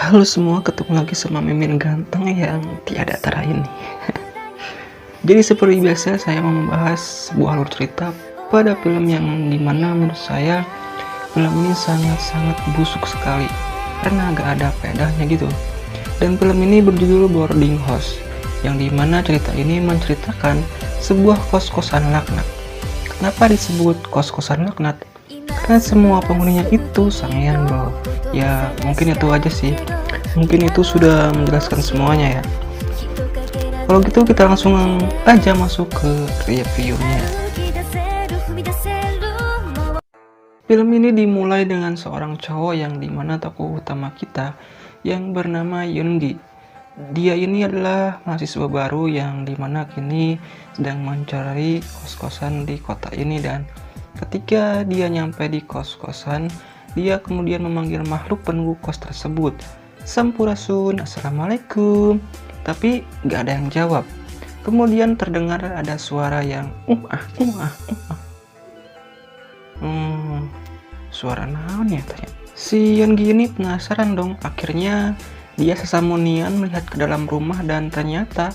Halo semua, ketemu lagi sama Mimin ganteng yang tiada tara ini. Jadi seperti biasa saya mau membahas sebuah alur cerita pada film yang dimana menurut saya film ini sangat-sangat busuk sekali karena gak ada faedahnya gitu. Dan film ini berjudul Boarding House, yang dimana cerita ini menceritakan sebuah kos-kosan laknat. Kenapa disebut kos-kosan laknat? Karena semua penghuninya itu sangean bro. Ya mungkin itu aja sih, mungkin itu sudah menjelaskan semuanya ya. Kalau gitu kita langsung aja masuk ke reviewnya. Film ini dimulai dengan seorang cowok yang dimana tokoh utama kita yang bernama Yoongi. Dia ini adalah mahasiswa baru yang dimana kini sedang mencari kos-kosan di kota ini, dan ketika dia nyampe di kos-kosan, dia kemudian memanggil makhluk penunggu kos tersebut. Sampurasun, assalamualaikum. Tapi gak ada yang jawab. Kemudian terdengar ada suara yang suara naon ya tanya. Si Yoongi ini penasaran dong. Akhirnya dia sesamunian melihat ke dalam rumah, dan ternyata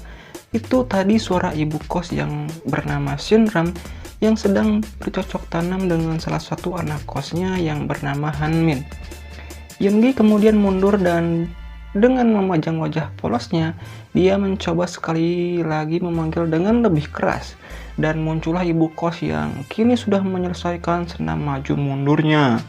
itu tadi suara ibu kos yang bernama Shinram yang sedang bercocok tanam dengan salah satu anak kosnya yang bernama Hanmin. Yoongi kemudian mundur dan dengan memajang wajah polosnya, dia mencoba sekali lagi memanggil dengan lebih keras, dan muncullah ibu kos yang kini sudah menyelesaikan senam maju mundurnya.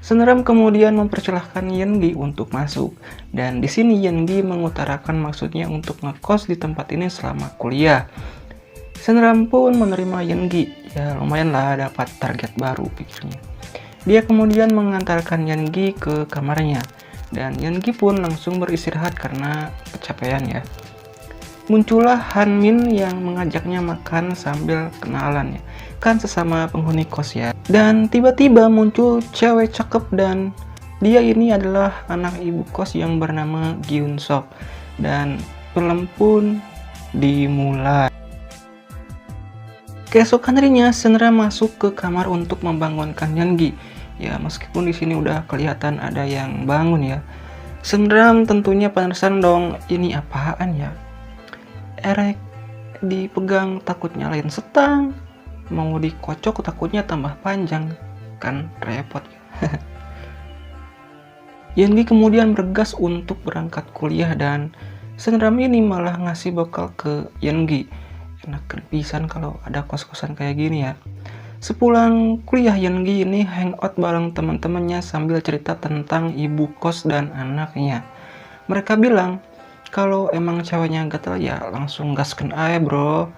Shinram kemudian mempersilahkan Yoongi untuk masuk, dan di sini Yoongi mengutarakan maksudnya untuk ngekos di tempat ini selama kuliah. Shinram pun menerima Yoongi, ya lumayan lah dapat target baru pikirnya. Dia kemudian mengantarkan Yoongi ke kamarnya, dan Yoongi pun langsung beristirahat karena kecapean ya. Muncullah Hanmin yang mengajaknya makan sambil kenalan ya, kan sesama penghuni kos ya. Dan tiba-tiba muncul cewek cakep, dan dia ini adalah anak ibu kos yang bernama Gyun-sok. Dan film pun dimulai. Keesokan harinya, Shinram masuk ke kamar untuk membangunkan Yoongi. Ya, meskipun di sini udah kelihatan ada yang bangun ya. Shinram tentunya penasaran dong, ini apaan ya? Erek dipegang takutnya lain setang, mau dikocok takutnya tambah panjang, kan repot ya. Yoongi kemudian bergegas untuk berangkat kuliah, dan Shinram ini malah ngasih bekal ke Yoongi. Enak pisan kalau ada kos-kosan kayak gini ya. Sepulang kuliah, Yoongi ini hangout bareng teman-temannya sambil cerita tentang ibu kos dan anaknya. Mereka bilang kalau emang ceweknya gatel ya langsung gasken aja bro.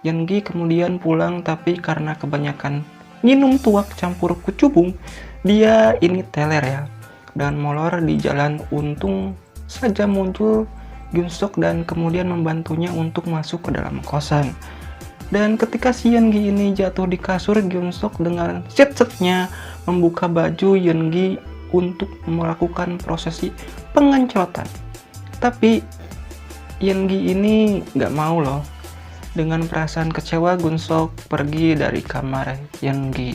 Yoongi kemudian pulang, tapi karena kebanyakan minum tuak campur kucubung, dia ini teler ya dan molor di jalan. Untung saja muncul Gyun-sok dan kemudian membantunya untuk masuk ke dalam kosan. Dan ketika si Yoongi ini jatuh di kasur, Gyun-sok dengan set-setnya membuka baju Yoongi untuk melakukan prosesi pengencotan. Tapi Yoongi ini gak mau loh. Dengan perasaan kecewa, Gyun-sok pergi dari kamar Yoongi.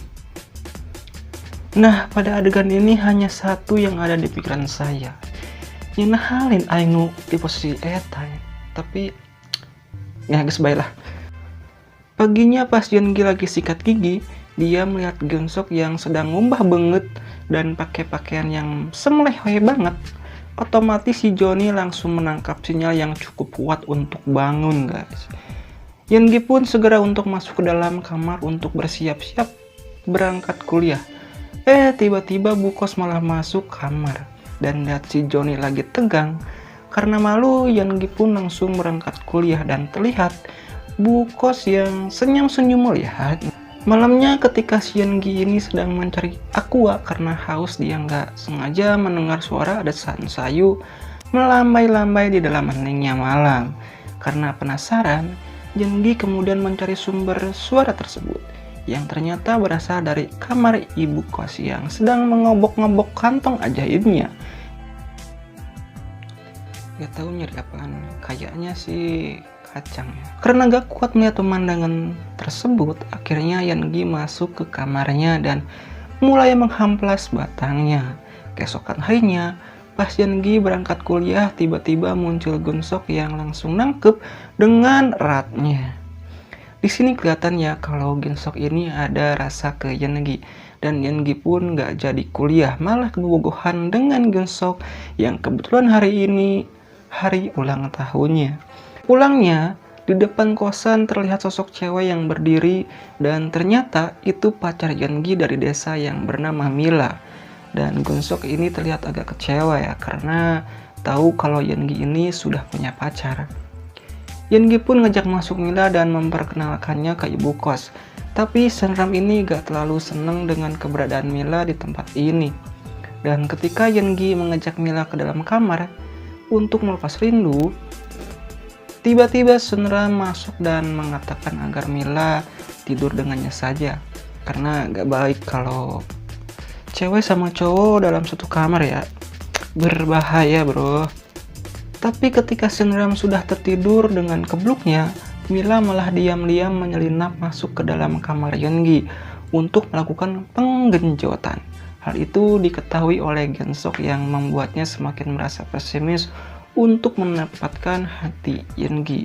Nah, pada adegan ini hanya satu yang ada di pikiran saya. Nyenahalin aing di posisi eta, tapi ya geus bae lah. Paginya pas Yoongi lagi sikat gigi, dia melihat Gyun-sok yang sedang ngumbah banget dan pakai pakaian yang semlehwe banget. Otomatis si Johnny langsung menangkap sinyal yang cukup kuat untuk bangun guys. Yoongi pun segera untuk masuk ke dalam kamar untuk bersiap-siap berangkat kuliah. Tiba-tiba Bu Kos malah masuk kamar dan lihat si Johnny lagi tegang. Karena malu, Yoongi pun langsung berangkat kuliah, dan terlihat Bu Kos yang senyum-senyum melihat. Malamnya ketika si Yoongi ini sedang mencari aqua karena haus, dia nggak sengaja mendengar suara ada Sansayu melambai-lambai di dalam heningnya malam. Karena penasaran, Yoongi kemudian mencari sumber suara tersebut, yang ternyata berasal dari kamar ibu kos yang sedang mengobok-ngobok kantong ajaibnya. Gak tahu nyari apaan, kayaknya sih kacang ya. Karena gak kuat melihat pemandangan tersebut, akhirnya Yoongi masuk ke kamarnya dan mulai menghamplas batangnya. Keesokan harinya, Pas Yeongi berangkat kuliah, tiba-tiba muncul Gunsok yang langsung nangkep dengan eratnya. Di sini kelihatan ya kalau Gunsok ini ada rasa ke Yeongi. Dan Yeongi pun nggak jadi kuliah, malah kebogohan dengan Gunsok yang kebetulan hari ini hari ulang tahunnya. Pulangnya, di depan kosan terlihat sosok cewek yang berdiri dan ternyata itu pacar Yeongi dari desa yang bernama Mila. Dan Gunsok ini terlihat agak kecewa ya karena tahu kalau Yeongi ini sudah punya pacar. Yeongi pun ngajak masuk Mila dan memperkenalkannya ke ibu kos. Tapi Sunram ini gak terlalu seneng dengan keberadaan Mila di tempat ini. Dan ketika Yeongi mengajak Mila ke dalam kamar untuk melepas rindu, tiba-tiba Sunram masuk dan mengatakan agar Mila tidur dengannya saja. Karena gak baik kalau cewek sama cowok dalam satu kamar ya. Berbahaya bro. Tapi ketika Sunram sudah tertidur dengan kebluknya, Mila malah diam-diam menyelinap masuk ke dalam kamar Yeongi untuk melakukan penggenjotan. Hal itu diketahui oleh Gunsok yang membuatnya semakin merasa pesimis untuk mendapatkan hati Yeongi.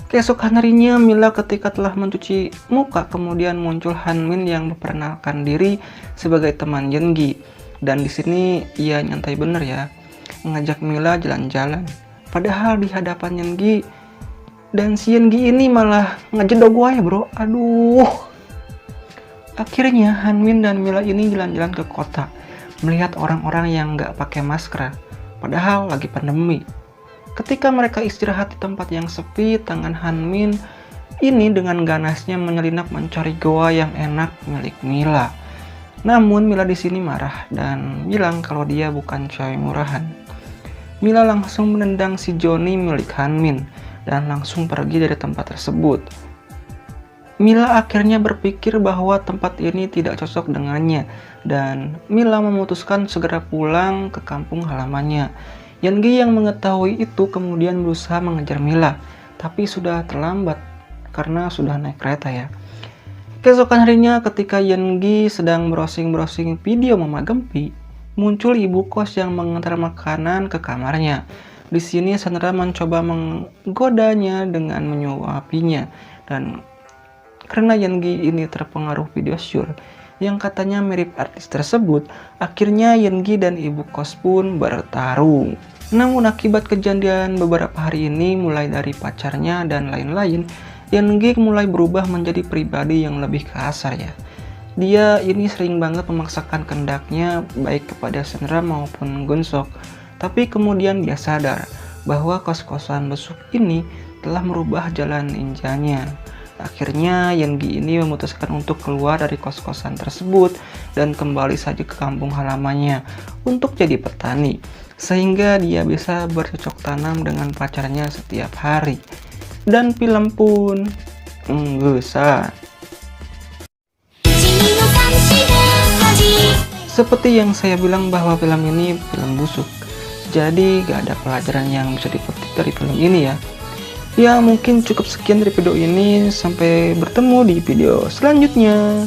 Keesokan harinya, Mila ketika telah mencuci muka kemudian muncul Hanmin yang memperkenalkan diri sebagai teman Yeongi. Dan di sini ia nyantai bener ya, mengajak Mila jalan-jalan. Padahal di hadapan Yeongi, dan si Yeongi ini malah ngejedok gue ya bro. Aduh. Akhirnya Hanmin dan Mila ini jalan-jalan ke kota, melihat orang-orang yang nggak pakai masker. Padahal lagi pandemi. Ketika mereka istirahat di tempat yang sepi, tangan Hanmin ini dengan ganasnya menyelinap mencari goa yang enak milik Mila. Namun Mila di sini marah dan bilang kalau dia bukan cewek murahan. Mila langsung menendang si Johnny milik Hanmin dan langsung pergi dari tempat tersebut. Mila akhirnya berpikir bahwa tempat ini tidak cocok dengannya dan Mila memutuskan segera pulang ke kampung halamannya. Yeongi yang mengetahui itu kemudian berusaha mengejar Mila, tapi sudah terlambat karena sudah naik kereta ya. Keesokan harinya ketika Yeongi sedang browsing video Mama Gempi, muncul ibu kos yang mengantar makanan ke kamarnya. Di sini Sandra mencoba menggodanya dengan menyuapinya, dan karena Yeongi ini terpengaruh video Shure yang katanya mirip artis tersebut, akhirnya Yeongi dan ibu kos pun bertarung. Namun akibat kejadian beberapa hari ini, mulai dari pacarnya dan lain-lain, Yeongi mulai berubah menjadi pribadi yang lebih kasar ya. Dia ini sering banget memaksakan kehendaknya baik kepada Sandra maupun Gunsok. Tapi kemudian dia sadar bahwa kos-kosan busuk ini telah merubah jalan ninjanya. Akhirnya Yeongi ini memutuskan untuk keluar dari kos-kosan tersebut dan kembali saja ke kampung halamannya untuk jadi petani. Sehingga dia bisa bercocok tanam dengan pacarnya setiap hari. Dan film pun menggesan. Seperti yang saya bilang bahwa film ini film busuk. Jadi gak ada pelajaran yang bisa dipetik dari film ini ya. Ya mungkin cukup sekian dari video ini. Sampai bertemu di video selanjutnya.